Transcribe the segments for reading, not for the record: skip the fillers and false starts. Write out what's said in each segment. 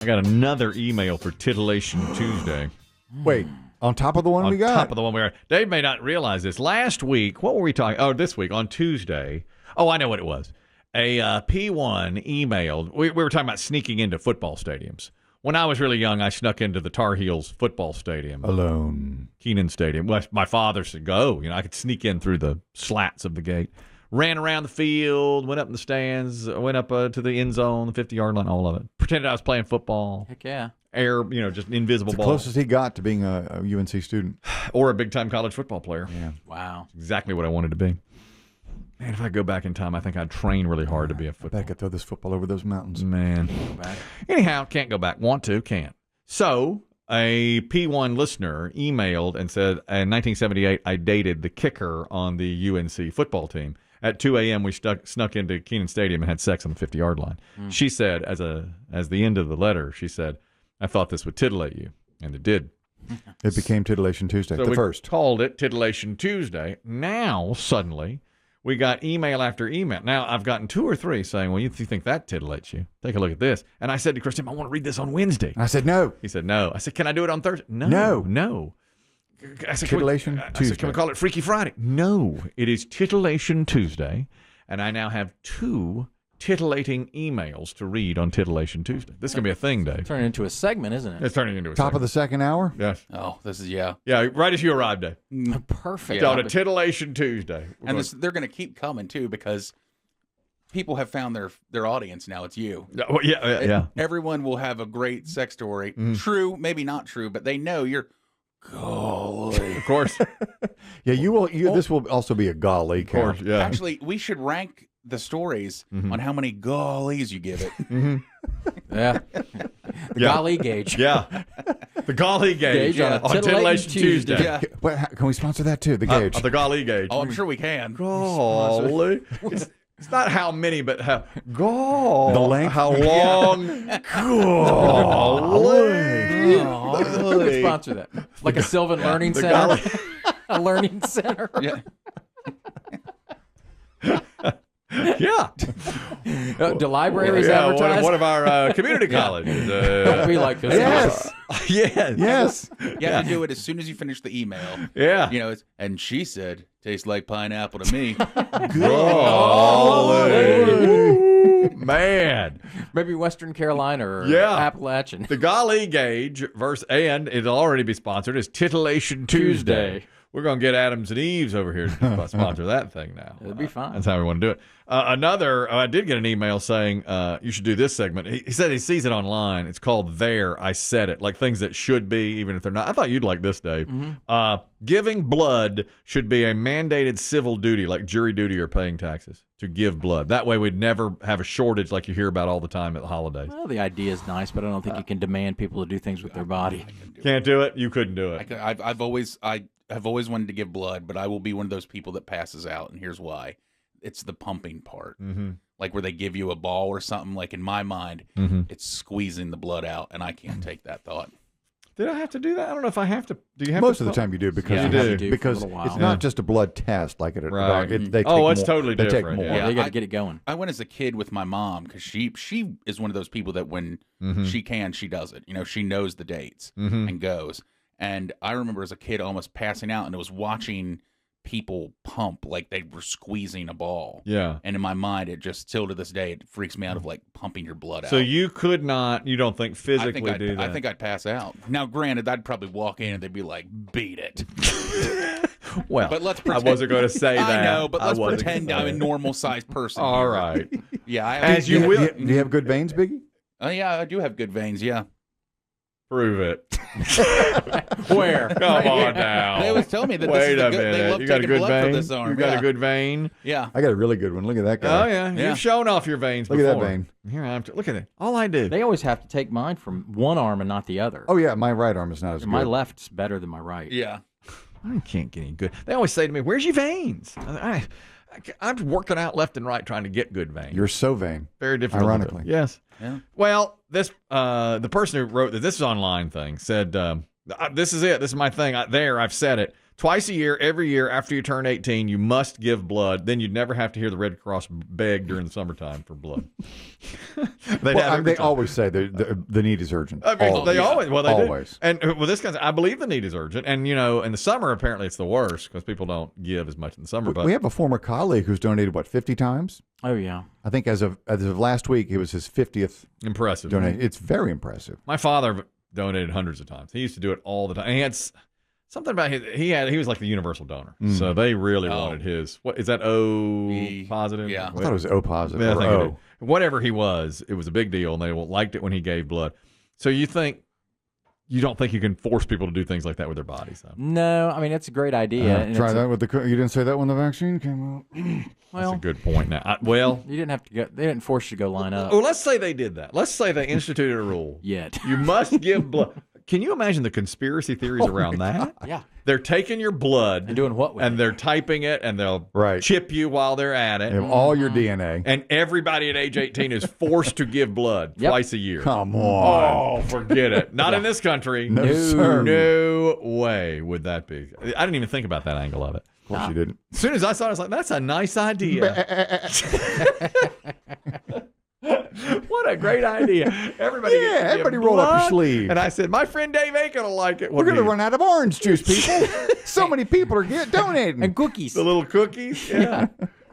I got another email for Titillation Tuesday. Wait, on top of the one we got? On top of the one we got. Dave may not realize this. Last week, what were we talking? Oh, this week, on Tuesday. Oh, I know what it was. A P1 emailed. We were talking about sneaking into football stadiums. When I was really young, I snuck into the Tar Heels football stadium. Alone. Keenan Stadium. Well, my father said, go. I could sneak in through the slats of the gate. Ran around the field, went up in the stands, went up to the end zone, the 50-yard line, all of it. Pretended I was playing football. Heck yeah. Air, just invisible ball. Closest he got to being a UNC student. Or a big-time college football player. Yeah. Wow. Exactly what I wanted to be. Man, if I go back in time, I think I'd train really hard to be a football. I bet I could throw this football over those mountains. Man. Anyhow, can't go back. Want to, can't. So, a P1 listener emailed and said, in 1978, I dated the kicker on the UNC football team. At 2 a.m., we snuck into Keenan Stadium and had sex on the 50-yard line. She said, as the end of the letter, she said, I thought this would titillate you. And it did. It became Titillation Tuesday, so the we first. Called it Titillation Tuesday. Now, suddenly, we got email after email. Now, I've gotten 2 or 3 saying, well, if you think that titillates you, take a look at this. And I said to Christian, I want to read this on Wednesday. I said, no. He said, no. I said, can I do it on Thursday? No. I said, Titillation Tuesday. I said, can we call it Freaky Friday? No. It is Titillation Tuesday. And I now have 2 titillating emails to read on Titillation Tuesday. This is going to be a thing, Dave. Turning into a segment, isn't it? It's turning into a Top segment. of the second hour? Yes. Oh, this is, yeah. Yeah, right as you arrived, Dave. Perfect. On a Titillation Tuesday. And they're going to keep coming, too, because people have found their audience now. It's you. Well, yeah. Everyone will have a great sex story. True, maybe not true, but they know you're golly. Of course. Yeah, you will. This will also be a golly Of course, count. yeah. Actually, we should rank the stories on how many gollies you give it. Yeah. The golly gauge. Yeah. The golly gauge, Gauge on a on Titillation Tuesday. Yeah. Can we sponsor that too? The gauge. The golly gauge. Oh, I'm sure we can. Golly. It's not how many, but how. Golly. The length? How long. Golly. Who could sponsor that? Like a Sylvan Learning the Center? golly. A learning center? Yeah. Yeah. Do libraries advertise? One of our community colleges. Don't be like this. Yes. Yes. Yes. You have to do it as soon as you finish the email. Yeah. And she said, tastes like pineapple to me. Golly. Man. Maybe Western Carolina or Yeah. Appalachian. The golly gauge verse, and it'll already be sponsored, is Titillation Tuesday. We're going to get Adams and Eves over here to sponsor that thing now. It'd be fine. That's how we want to do it. I did get an email saying you should do this segment. He said he sees it online. It's called There, I Said It, like things that should be, even if they're not. I thought you'd like this, Dave. Giving blood should be a mandated civil duty, like jury duty or paying taxes, to give blood. That way we'd never have a shortage like you hear about all the time at the holidays. Well, the idea is nice, but I don't think you can demand people to do things with their body. Can't do it? You couldn't do it. I've always wanted to give blood, but I will be one of those people that passes out, and here's why. It's the pumping part. Like where they give you a ball or something, like in my mind, it's squeezing the blood out, and I can't take that thought. Did I have to do that? I don't know if I have to. Do you have Most to? of the time you do because Yeah, you you have do. to do for a Because little while. it's not just a blood test like it. Right. They take It's more. totally They take different, more. Yeah, they got to I- get it going. I went as a kid with my mom because she is one of those people that when she does it. She knows the dates and goes. And I remember as a kid almost passing out, and it was watching people pump like they were squeezing a ball. Yeah. And in my mind, it just still to this day, it freaks me out of like pumping your blood out. So you could not, you don't think physically do that? I think I'd pass out. Now, granted, I'd probably walk in and they'd be like, beat it. Well, But let's pretend. I wasn't going to say that. I know, but I let's wasn't pretend gonna I'm say a it. normal sized person. All here. right. Yeah. As you will. Do you have good veins, Biggie? Oh, yeah, I do have good veins. Yeah. Prove it. Where? Come on now. They always tell me that this Wait is a the good. minute. They love You got a taking good blood vein? for this arm. You got yeah. a good vein? Yeah. I got a really good one. Look at that guy. Oh, yeah. Yeah. You've shown off your veins Look before. at that vein. Here, look at it. All I do. They always have to take mine from one arm and not the other. Oh yeah, my right arm is not as My good. left's better than my right. Yeah. I can't get any good. They always say to me, where's your veins? I'm working out left and right trying to get good veins. You're so vain. Very difficult. Ironically. Yes. Yeah. Well, the person who wrote this is an online thing, said, this is it. This is my thing. I've said it. Twice a year, every year after you turn 18, you must give blood. Then you'd never have to hear the Red Cross beg during the summertime for blood. They always say the need is urgent. I mean, they always. do. And this kind I believe the need is urgent. And in the summer apparently it's the worst because people don't give as much in the summer. But we have a former colleague who's donated 50 times. Oh yeah. I think as of last week, it was his 50th impressive donation. It's very impressive. My father donated hundreds of times. He used to do it all the time. And he had something about he was like the universal donor. So they really wanted his. What is that? O positive? Yeah. I thought it was O positive. Yeah, or I think O. Whatever he was, it was a big deal, and they liked it when he gave blood. So you don't think you can force people to do things like that with their bodies? Though? No, I mean it's a great idea. And Try that with the. You didn't say that when the vaccine came out. Well, that's a good point. Now, you didn't have to go. They didn't force you to go line up. Well, let's say they did that. Let's say they instituted a rule. Yet You must give blood. Can you imagine the conspiracy theories around that? Yeah. They're taking your blood And doing what with and it? they're typing it, and they'll Right. chip you while they're at it. You have all your DNA. And everybody at age 18 is forced to give blood twice a year. Come on. Oh, forget it. Not in this country. No, sir. No way would that be. I didn't even think about that angle of it. Of course you didn't. As soon as I saw it, I was like, that's a nice idea. What a great idea. Everybody gets to give everybody roll up your blood. sleeve. And I said, my friend Dave Aiken will like it. We're going to run out of orange juice, people. So many people are donating. And cookies. The little cookies. Yeah.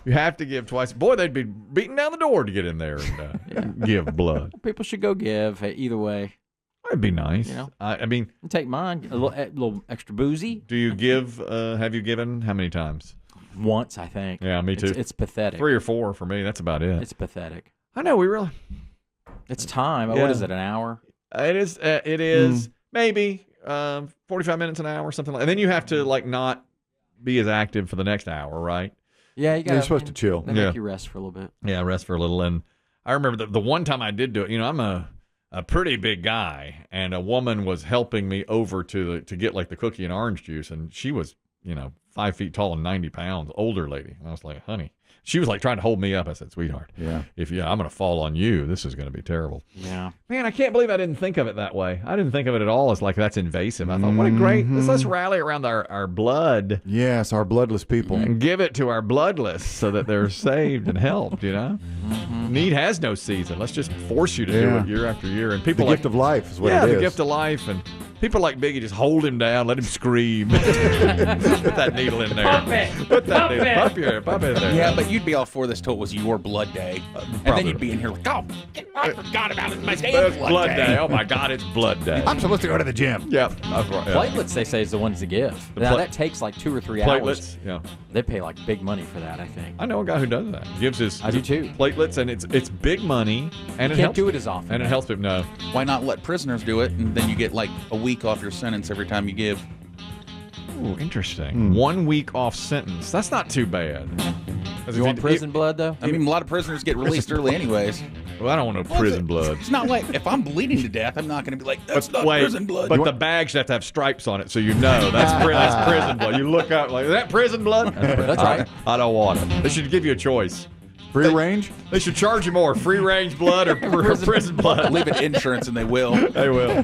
You have to give twice. Boy, they'd be beating down the door to get in there and give blood. People should go give either way. That'd be nice. I mean, I'll take mine. A little extra boozy. do you give, have you given how many times? Once, I think. Yeah, me too. It's pathetic. 3 or 4 for me. That's about it. It's pathetic. I know, we really. It's time. Yeah. What is it? An hour? It is maybe 45 minutes an hour, something like that. And then you have to not be as active for the next hour, right? Yeah, You're supposed to chill. They make you rest for a little bit. Yeah, rest for a little. And I remember the one time I did do it, I'm a pretty big guy, and a woman was helping me over to get the cookie and orange juice, and she was, 5 feet tall and 90 pounds, older lady. And I was like, honey. She was trying to hold me up. I said, sweetheart, Yeah. I'm going to fall on you. This is going to be terrible. Yeah. Man, I can't believe I didn't think of it that way. I didn't think of it at all as that's invasive. I thought, what a great, let's rally around our blood Yes, our bloodless people. and give it to our bloodless so that they're saved and helped, Need has no season. Let's just force you to do it year after year. And The people gift of life is what it is. the gift of life. And people like Biggie just hold him down, let him scream. Put that needle in there. Pump it. Put that Pump needle. it. Pump it in there. Yeah, but you'd be all for this till it was your blood day. And then probably. you'd be in here I forgot about it. My It's damn blood day. Oh my God, it's blood day. I'm supposed to go to the gym. Yep. That's right. Yeah. Platelets, they say, is the ones to give. Now, that takes 2 or 3 hours. Platelets. Yeah. They pay big money for that, I think. I know a guy who does that. Gives his I do too. platelets, and it's big money, and it Can't helps. do it as often. And it helps people. No. Why not let prisoners do it, and then you get a week off your sentence every time you give? Ooh, interesting. 1 week off sentence. That's not too bad. You want prison blood, though? I mean, a lot of prisoners get released early anyways. Well, I don't want no prison blood. It's not like if I'm bleeding to death, I'm not going to be like, that's not prison blood. But the bag should have to have stripes on it, so that's prison blood. You look up is that prison blood? That's right. I don't want it. They should give you a choice. Free range? They should charge you more: free range blood or prison blood. Leave it insurance, and they will. They will.